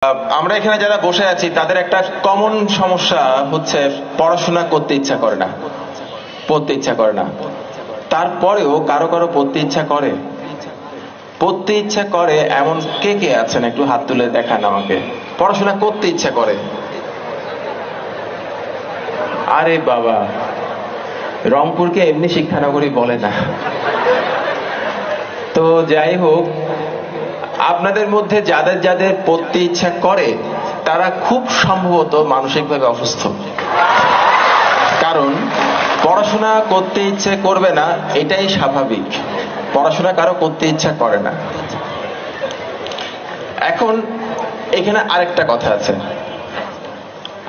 আমরা এখানে যারা বসে আছি তাদের একটা কমন সমস্যা হচ্ছে পড়াশোনা করতে ইচ্ছা করে না, পড়তে ইচ্ছা করে না। তারপরেও কারো কারো পড়তে ইচ্ছা করে, পড়তে ইচ্ছা করে এমন কে কে আছেন একটু হাত তুলে দেখান আমাকে। পড়াশোনা করতে ইচ্ছা করে? আরে বাবা, রংপুরকে এমনি শিক্ষানগরী বলে না। তো যাই হোক, আপনাদের মধ্যে যাদের যাদের পড়তে ইচ্ছা করে তারা খুব সম্ভবত মানসিকভাবে অসুস্থ। কারণ পড়াশোনা করতে ইচ্ছে করবে না এটাই স্বাভাবিক, পড়াশোনা কারো করতে ইচ্ছা করে না। এখন এখানে আরেকটা কথা আছে,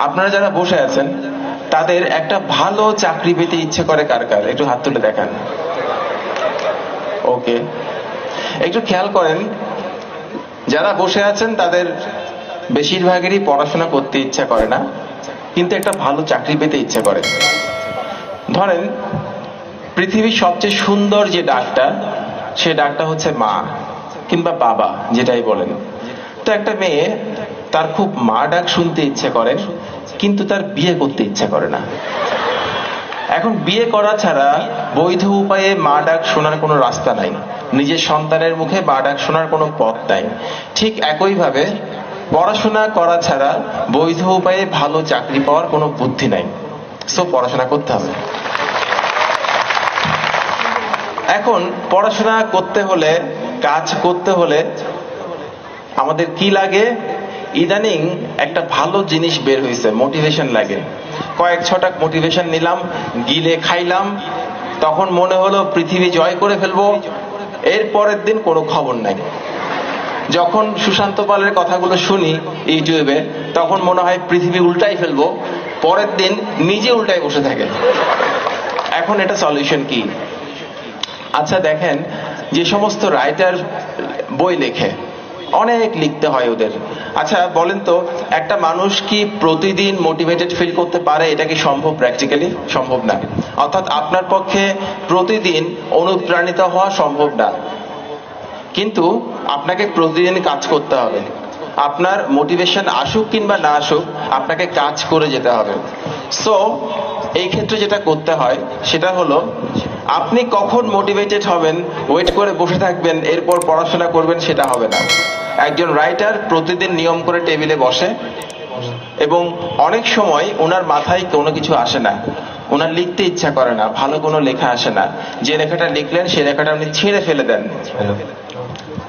আপনারা যারা বসে আছেন তাদের একটা ভালো চাকরি পেতে ইচ্ছে করে কার কার, একটু হাত তুলে দেখান। ওকে, একটু খেয়াল করেন, যারা বসে আছেন তাদের বেশিরভাগেরই পড়াশোনা করতে ইচ্ছা করে না, কিন্তু একটা ভালো চাকরি পেতে ইচ্ছে করে। ধরেন পৃথিবীর সবচেয়ে সুন্দর যে ডাকটা, সে ডাকটা হচ্ছে মা কিংবা বাবা, যেটাই বলেন। তো একটা মেয়ে, তার খুব মা ডাক শুনতে ইচ্ছে করে, কিন্তু তার বিয়ে করতে ইচ্ছে করে না। এখন বিয়ে করা ছাড়া বৈধ উপায়ে মা ডাক শোনার কোনো রাস্তা নাই, নিজের সন্তানের মুখে মা ডাক শোনার কোনো পথ নাই। ঠিক একইভাবে পড়াশোনা করা ছাড়া বৈধ উপায়ে ভালো চাকরি পাওয়ার কোনো বুদ্ধি নাই। সো পড়াশোনা করতে হবে। এখন পড়াশোনা করতে হলে, কাজ করতে হলে আমাদের কি লাগে? ইদানিং একটা ভালো জিনিস বের হয়েছে, মোটিভেশন লাগে। কয়েক ছটাক মোটিভেশন নিলাম, গিলে খাইলাম, তখন মনে হলো পৃথিবী জয় করে ফেলবো। এর পরের দিন কোনো খবর নাই। যখন সুশান্ত পালের কথাগুলো শুনি ইউটিউবে, তখন মনে হয় পৃথিবী উল্টাই ফেলবো, পরের দিন নিজে উল্টাই বসে থাকে। এখন এটা সলিউশন কি? আচ্ছা দেখেন, যে সমস্ত রাইটার বই লেখে, অনেক লিখতে হয় ওদের। আচ্ছা বলেন তো, একটা মানুষ কি প্রতিদিন মোটিভেটেড ফিল করতে পারে? এটা কি সম্ভব? প্র্যাকটিক্যালি সম্ভব না। অর্থাৎ আপনার পক্ষে প্রতিদিন অনুপ্রাণিত হওয়া সম্ভব না, কিন্তু আপনাকে প্রতিদিন কাজ করতে হবে। আপনার মোটিভেশন আসুক কিংবা না আসুক, আপনাকে কাজ করে যেতে হবে। সো এই ক্ষেত্রে যেটা করতে হয় সেটা হলো, আপনি কখন মোটিভেটেড হবেন ওয়েট করে বসে থাকবেন এরপর পড়াশোনা করবেন, সেটা হবে না। একজন রাইটার প্রতিদিন নিয়ম করে টেবিলে বসে, এবং অনেক সময় ওনার মাথায় কোনো কিছু আসে না, ওনার লিখতে ইচ্ছা করে না, ভালো কোনো লেখা আসে না। যে লেখাটা লিখলেন সে লেখাটা উনি ছিঁড়ে ফেলে দেন,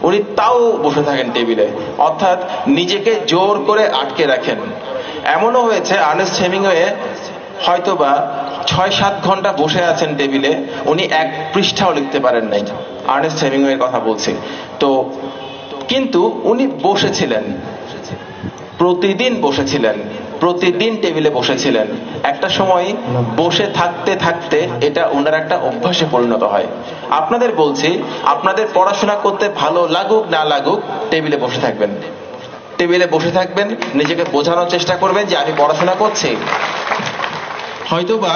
উনি তাও বসে থাকেন টেবিলে, অর্থাৎ নিজেকে জোর করে আটকে রাখেন। এমনও হয়েছে আর্নেস্ট হেমিংওয়ে হয়তোবা 6-7 ঘন্টা বসে আছেন টেবিলে, উনি এক পৃষ্ঠাও লিখতে পারেন নাই। আর্নেস্ট হেমিংওয়ের কথা বলছি তো। কিন্তু উনি বসেছিলেন, প্রতিদিন বসেছিলেন, প্রতিদিন টেবিলে বসেছিলেন। একটা সময় বসে থাকতে থাকতে এটা ওনার একটা অভ্যাসে পরিণত হয়। আপনাদের বলছি, আপনাদের পড়াশোনা করতে ভালো লাগুক না লাগুক, টেবিলে বসে থাকবেন, টেবিলে বসে থাকবেন, নিজেকে বোঝানোর চেষ্টা করবেন যে আমি পড়াশোনা করছি। হয়তোবা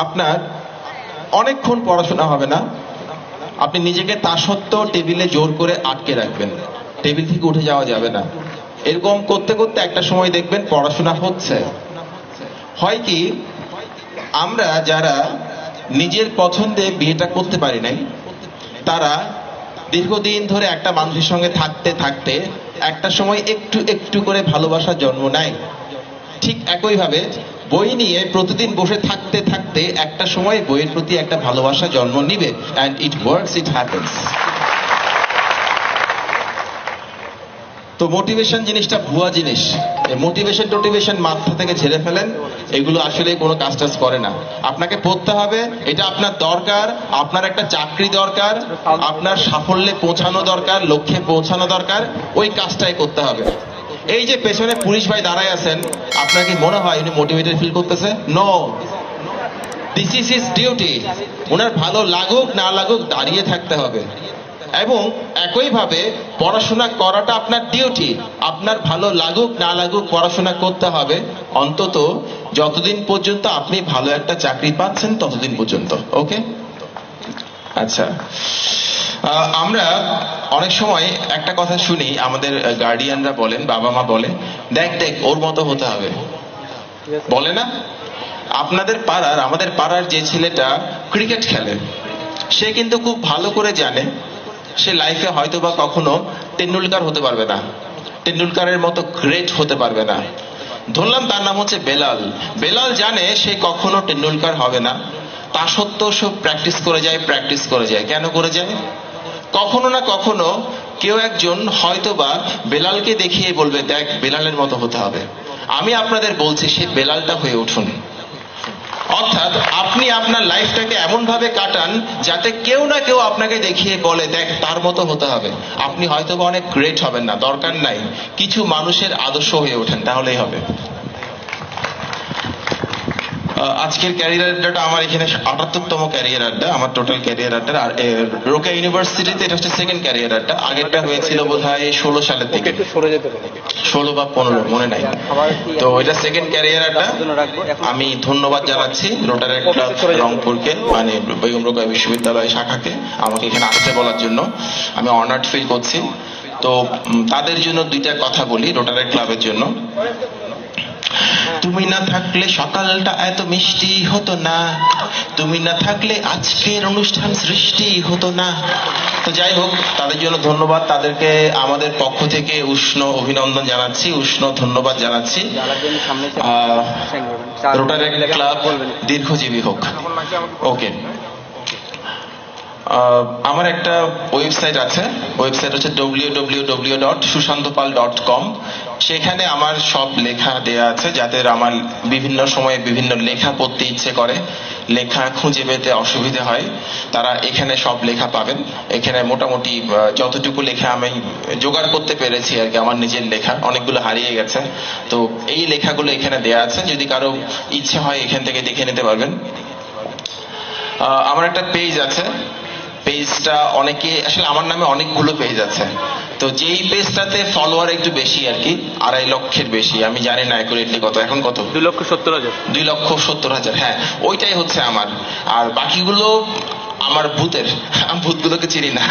আপনার অনেকক্ষণ পড়াশোনা হবে না, আপনি নিজেকে তা সত্ত্বেও টেবিলে জোর করে আটকে রাখবেন, টেবিল থেকে উঠে যাওয়া যাবে না। এরকম করতে করতে একটা সময় দেখবেন পড়াশোনা হচ্ছে। হয় কি, আমরা যারা নিজের পছন্দে বিয়েটা করতে পারি নাই, তারা দীর্ঘদিন ধরে একটা মানুষের সঙ্গে থাকতে থাকতে একটা সময় একটু একটু করে ভালোবাসা জন্ম নেয়। ঠিক একইভাবে বই নিয়ে প্রতিদিন বসে থাকতে থাকতে একটা সময় বইয়ের প্রতি একটা ভালোবাসা জন্ম নিবে। And it works, it happens. তো মোটিভেশন জিনিসটা ভুয়া জিনিস। মোটিভেশন মাথা থেকে ঝেড়ে ফেলেন, এগুলো আসলে কোনো কাজ টাজ করে না। আপনাকে পড়তে হবে, এটা আপনার দরকার, আপনার একটা চাকরি দরকার, আপনার সাফল্যে পৌঁছানো দরকার, লক্ষ্যে পৌঁছানো দরকার, ওই কাজটাই করতে হবে। এই যে পেছনে পুলিশ ভাই দাঁড়ায় আছেন, আপনার কি মনে হয় উনি মোটিভেটেড ফিল করতেছে? No, this is his duty. ওনার ভালো লাগুক না লাগুক দাঁড়িয়ে থাকতে হবে। এবং একইভাবে পড়াশোনা করাটা আপনার ডিউটি, আপনার ভালো লাগুক না লাগুক পড়াশোনা করতে হবে, অন্তত যতদিন পর্যন্ত আপনি ভালো একটা চাকরি পাচ্ছেন ততদিন পর্যন্ত। ওকে। আচ্ছা, আমরা অনেক সময় একটা কথা শুনি, আমাদের গার্ডিয়ানরা বলেন, বাবা মা বলে, দেখ দেখ ওর মতো হতে হবে, বলে না? আপনাদের পাড়ার, আমাদের পাড়ার যে ছেলেটা ক্রিকেট খেলে, সে কিন্তু খুব ভালো করে জানে সে লাইফে হয়তো বা কখনো টেন্ডুলকার হতে পারবে না, টেন্ডুলকারের মতো গ্রেট হতে পারবে না। ধরলাম তার নাম হচ্ছে বেলাল। বেলাল জানে সে কখনো টেন্ডুলকার হবে না, তা সত্ত্বেও সব প্র্যাকটিস করে যায়, প্র্যাকটিস করে যায়। কেন করে যায়? কখনো না কখনো কেউ একজন হয়তোবা বেলালকে দেখিয়ে বলবে, দেখ বেলালের মতো হতে হবে। আমি আপনাদের বলছি, সে বেলালটা হয়ে উঠুন। অর্থাৎ আপনি আপনার লাইফটাকে এমন ভাবে কাটান যাতে কেউ না কেউ আপনাকে দেখিয়ে বলে, দেখ তার মতো হতে হবে। আপনি হয়তোবা অনেক গ্রেট হবেন না, দরকার নাই, কিছু মানুষের আদর্শ হয়ে ওঠেন, তাহলেই হবে। আজকের ক্যারিয়ার আড্ডাটা আমার এখানে ৭৮তম ক্যারিয়ার আড্ডা, আমার টোটাল ক্যারিয়ার আড্ডা। আর রোকেয়া ইউনিভার্সিটিতে এটা হচ্ছে সেকেন্ড ক্যারিয়ার আড্ডা। আগেরটা হয়েছিল বোধহয় 16 সালের দিকে, 16 বা 15 মনে নাই। তো এটা সেকেন্ড ক্যারিয়ার আড্ডা। আমি ধন্যবাদ জানাচ্ছি রোটারি ক্লাব রংপুরকে, মানে বেগম রোকেয়া বিশ্ববিদ্যালয় শাখাকে আমাকে এখানে আসতে বলার জন্য। আমি অনার্ড ফিল করছি। তো তাদের জন্য দুইটা কথা বলি, রোটারি ক্লাবের জন্য। তুমি না থাকলে সকালটা এত মিষ্টি হতো না, তুমি না থাকলে আজকের অনুষ্ঠান সৃষ্টি হতো না। তো যাই হোক, তাদের জন্য ধন্যবাদ, তাদেরকে আমাদের পক্ষ থেকে উষ্ণ অভিনন্দন জানাচ্ছি, উষ্ণ ধন্যবাদ জানাচ্ছি। রোটারি ক্লাব দীর্ঘজীবী হোক। ওকে, আমার একটা ওয়েবসাইট আছে, ওয়েবসাইট হচ্ছে www.sushantopal.com। সেখানে আমার সব লেখা দেয়া আছে, যাতে আমার বিভিন্ন সময়ে বিভিন্ন লেখা পড়তে ইচ্ছে করে, লেখা খুঁজে পেতে অসুবিধা হয়, তারা এখানে সব লেখা পাবেন। এখানে মোটামুটি যতটুকু লেখা আমি জোগাড় করতে পেরেছি আর কি, আমার নিজের লেখা, অনেকগুলো হারিয়ে গেছে। তো এই লেখাগুলো এখানে দেয়া আছে, যদি কারো ইচ্ছে হয় এখান থেকে দেখে নিতে পারবেন। আমার একটা পেজ আছে, পেজটা অনেকে, আসলে আমার নামে অনেকগুলো পেজ আছে, তো যেই পেজটাতে ফলোয়ার একটু বেশি আর কি, 2.5 লক্ষের বেশি, আমি জানি না অ্যাকুরেটলি কত, এখন কত, 2,70,000, 2,70,000, হ্যাঁ ওইটাই হচ্ছে আমার। আর বাকিগুলো আমার ভূতের, আমি ভূতগুলোকে চিনি না।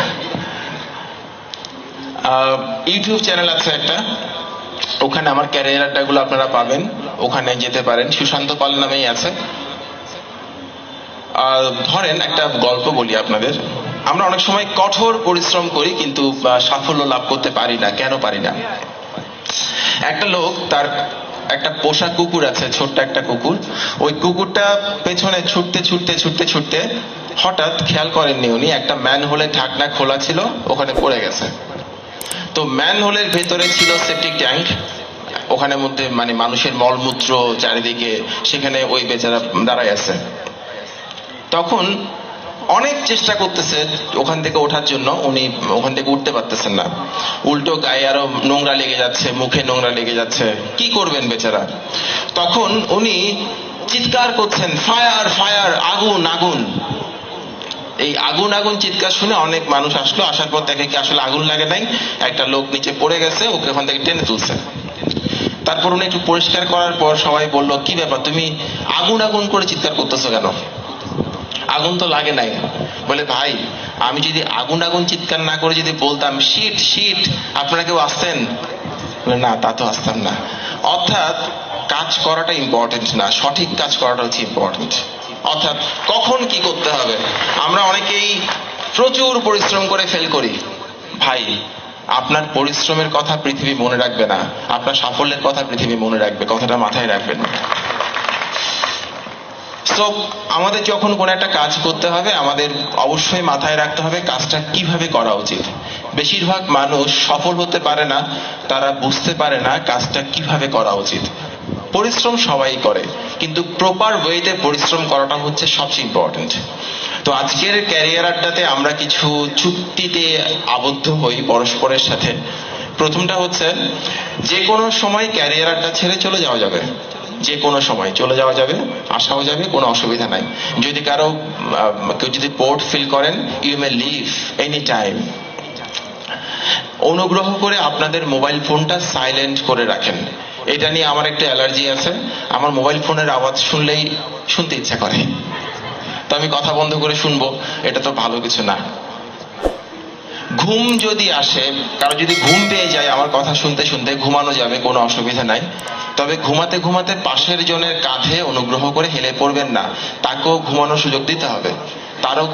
ইউটিউব চ্যানেল আছে একটা, ওখানে আমার ক্যারিয়ার আড্ডাগুলো আপনারা পাবেন, ওখানে যেতে পারেন, সুশান্ত পাল নামেই আছে। ধরেন একটা গল্প বলি আপনাদের। আমরা অনেক সময় কঠোর পরিশ্রম করি কিন্তু সাফল্য লাভ করতে পারি না। কেন পারি না? একটা লোক, তার একটা পোষা কুকুর আছে, ছোট্ট একটা কুকুর। ওই কুকুরটা পেছনে ছুটতে ছুটতে ছুটতে ছুটতে হঠাৎ খেয়াল করেননি উনি, একটা ম্যানহোলের ঢাকনা খোলা ছিল, ওখানে পড়ে গেছে। তো ম্যানহোলের ভেতরে ছিল সেপটিক ট্যাঙ্ক, ওখানে মধ্যে মানে মানুষের মলমূত্র চারিদিকে, সেখানে ওই বেচারা দাঁড়ায় আছে। তখন অনেক চেষ্টা করতেছে ওখান থেকে ওঠার জন্য, উনি ওখান থেকে উঠতে পারতেছেন না, উল্টো গায়ে আরো নোংরা লেগে যাচ্ছে, মুখে নোংরা লেগে যাচ্ছে, কি করবেন বেচারা? তখন উনি চিৎকার করছেন, ফায়ার ফায়ার, আগুন আগুন। এই আগুন আগুন চিৎকার শুনে অনেক মানুষ আসলো, আসার পর দেখে কি আসলে আগুন লাগে নাই, একটা লোক নিচে পড়ে গেছে, ওকে ওখান থেকে টেনে তুলছে। তারপর উনি একটু পরিষ্কার করার পর সবাই বলল, কি ব্যাপার, তুমি আগুন আগুন করে চিৎকার করতেছো কেন? আগুন তো লাগে নাই। বলে, ভাই আমি যদি আগুন আগুন চিৎকার না করে যদি বলতাম শীত শীত, আপনারা কেউ আসতেন? বলে, না তা তো আসতাম না। অর্থাৎ কাজ করাটা ইম্পর্টেন্ট না, সঠিক কাজ করাটা হচ্ছে ইম্পর্টেন্ট। অর্থাৎ কখন কি করতে হবে। আমরা অনেকেই প্রচুর পরিশ্রম করে ফেল করি। ভাই, আপনার পরিশ্রমের কথা পৃথিবী মনে রাখবে না, আপনার সাফল্যের কথা পৃথিবী মনে রাখবে, কথাটা মাথায় রাখবেন। তো আমাদের যখন কোন একটা কাজ করতে হবে, আমাদের অবশ্যই মাথায় রাখতে হবে কাজটা কিভাবে করা উচিত। বেশিরভাগ মানুষ সফল হতে পারে না, তারা বুঝতে পারে না কাজটা কিভাবে করা উচিত। পরিশ্রম সবাই করে, কিন্তু প্রপার ওয়েতে পরিশ্রম করাটা হচ্ছে সবচেয়ে ইম্পর্টেন্ট। তো আজকের ক্যারিয়ার আড্ডাতে আমরা কিছু চুক্তিতে আবদ্ধ হই পরস্পরের সাথে। প্রথমটা হচ্ছে, যে কোনো সময় ক্যারিয়ার আড্ডা ছেড়ে চলে যাওয়া যাবে, যে কোনো সময় চলে যাওয়া যাবে, আসাও যাবে, কোনো অসুবিধা নাই। যদি কারো কেউ যদি বোর্ড ফিল করেন, you may leave any time. অনুগ্রহ করে আপনাদের মোবাইল ফোনটা সাইলেন্ট করে রাখেন। এটা নিয়ে আমার একটা অ্যালার্জি আছে, আমার মোবাইল ফোনের আওয়াজ শুনলেই শুনতে ইচ্ছা করে। তো আমি কথা বন্ধ করে শুনবো, এটা তো ভালো কিছু না। ঘুম যদি আসে, কারো যদি ঘুম পেয়ে যায় আমার কথা শুনতে শুনতে, ঘুমানো যাবে, কোনো অসুবিধা নাই। তবে ঘুমাতে ঘুমাতে পাশের জনের কাঁধে অনুগ্রহ করে হেলে পড়বেন না, তাকেও ঘুমানোর সুযোগ দিতে হবে, তারও